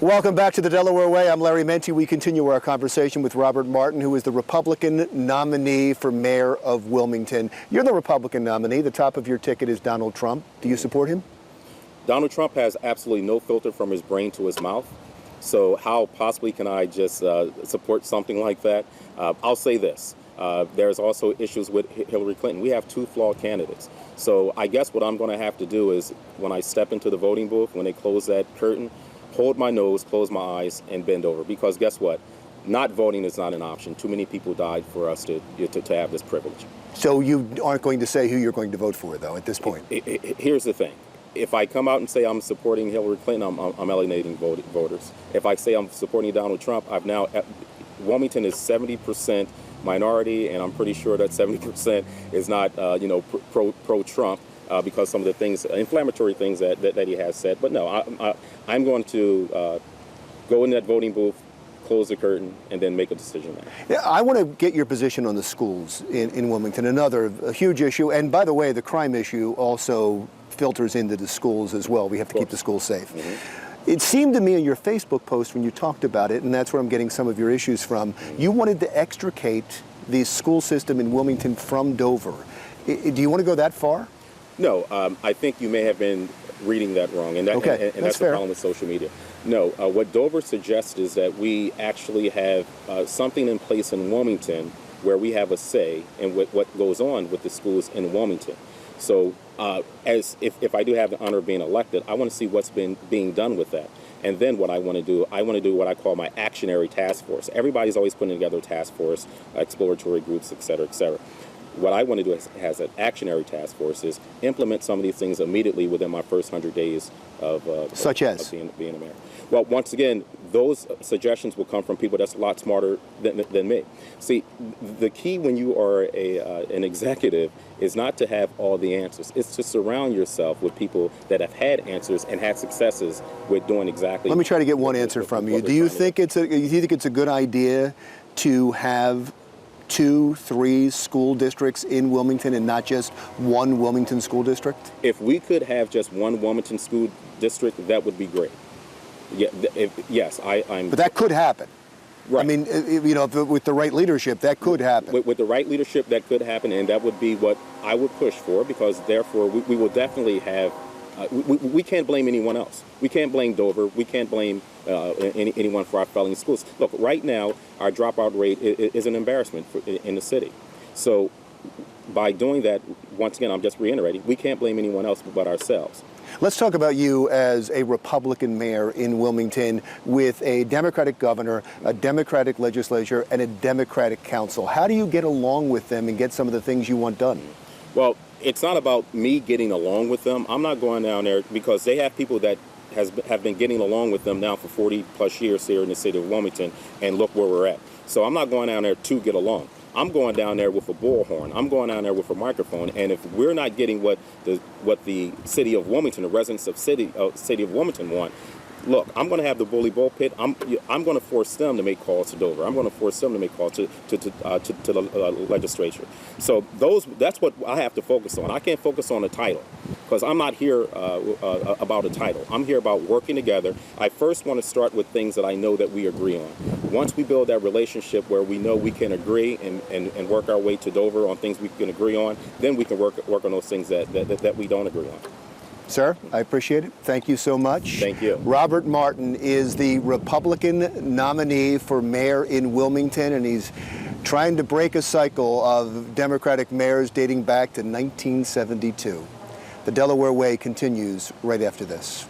Welcome back to the Delaware Way. I'm Larry Menti. We continue our conversation with Robert Martin, who is the Republican nominee for Mayor of Wilmington. You're the Republican nominee. The top of your ticket is Donald Trump. Do you support him? Donald Trump has absolutely no filter from his brain to his mouth. So how possibly can I just support something like that? I'll say this. There's also issues with Hillary Clinton. We have two flawed candidates. So I guess what I'm going to have to do is when I step into the voting booth, when they close that curtain, hold my nose, close my eyes, and bend over. Because guess what? Not voting is not an option. Too many people died for us to have this privilege. So you aren't going to say who you're going to vote for, though, at this point? Here's the thing. If I come out and say I'm supporting Hillary Clinton, I'm alienating voters. If I say I'm supporting Donald Trump, Wilmington is 70% minority, and I'm pretty sure that 70% is not, pro-Trump. Because some of the things, inflammatory things that he has said. But no, I'm going to go in that voting booth, close the curtain, and then make a decision there. Yeah, I want to get your position on the schools in Wilmington, another huge issue. And by the way, the crime issue also filters into the schools as well. We have to keep the schools safe. Mm-hmm. It seemed to me in your Facebook post when you talked about it, and that's where I'm getting some of your issues from, you wanted to extricate the school system in Wilmington from Dover. Do you want to go that far? No, I think you may have been reading that wrong, and, that's the problem with social media. No, what Dover suggests is that we actually have something in place in Wilmington where we have a say in what goes on with the schools in Wilmington. So if I do have the honor of being elected, I want to see what's being done with that. And then what I want to do what I call my actionary task force. Everybody's always putting together a task force, exploratory groups, et cetera, et cetera. What I want to do as an actionary task force is implement some of these things immediately within my first 100 days of being a mayor. Well, once again, those suggestions will come from people that's a lot smarter than me. See, the key when you are an executive is not to have all the answers. It's to surround yourself with people that have had answers and had successes with doing exactly. Let me try to get one answer from you. Do you think it's a good idea to have 2-3 school districts in Wilmington and not just one Wilmington school district? If we could have just one Wilmington school district, that would be great. Yeah, yes, I'm. But that could happen. Right. I mean, with the right leadership, that could happen. With the right leadership, that could happen, and that would be what I would push for, because therefore we will definitely have. We can't blame anyone else. We can't blame Dover. We can't blame anyone for our failing schools. Look, right now, our dropout rate is an embarrassment in the city. So by doing that, once again, I'm just reiterating, we can't blame anyone else but ourselves. Let's talk about you as a Republican mayor in Wilmington with a Democratic governor, a Democratic legislature, and a Democratic council. How do you get along with them and get some of the things you want done? Well, it's not about me getting along with them. I'm not going down there because they have people that have been getting along with them now for 40 plus years here in the city of Wilmington, and look where we're at. So I'm not going down there to get along. I'm going down there with a bullhorn. I'm going down there with a microphone. And if we're not getting what the city of Wilmington, the residents of city of Wilmington want, look, I'm going to have the bully pulpit. I'm going to force them to make calls to Dover. I'm going to force them to make calls to the legislature. So that's what I have to focus on. I can't focus on a title because I'm not here about a title. I'm here about working together. I first want to start with things that I know that we agree on. Once we build that relationship where we know we can agree and work our way to Dover on things we can agree on, then we can work on those things that we don't agree on. Sir, I appreciate it. Thank you so much. Thank you. Robert Martin is the Republican nominee for mayor in Wilmington, and he's trying to break a cycle of Democratic mayors dating back to 1972. The Delaware Way continues right after this.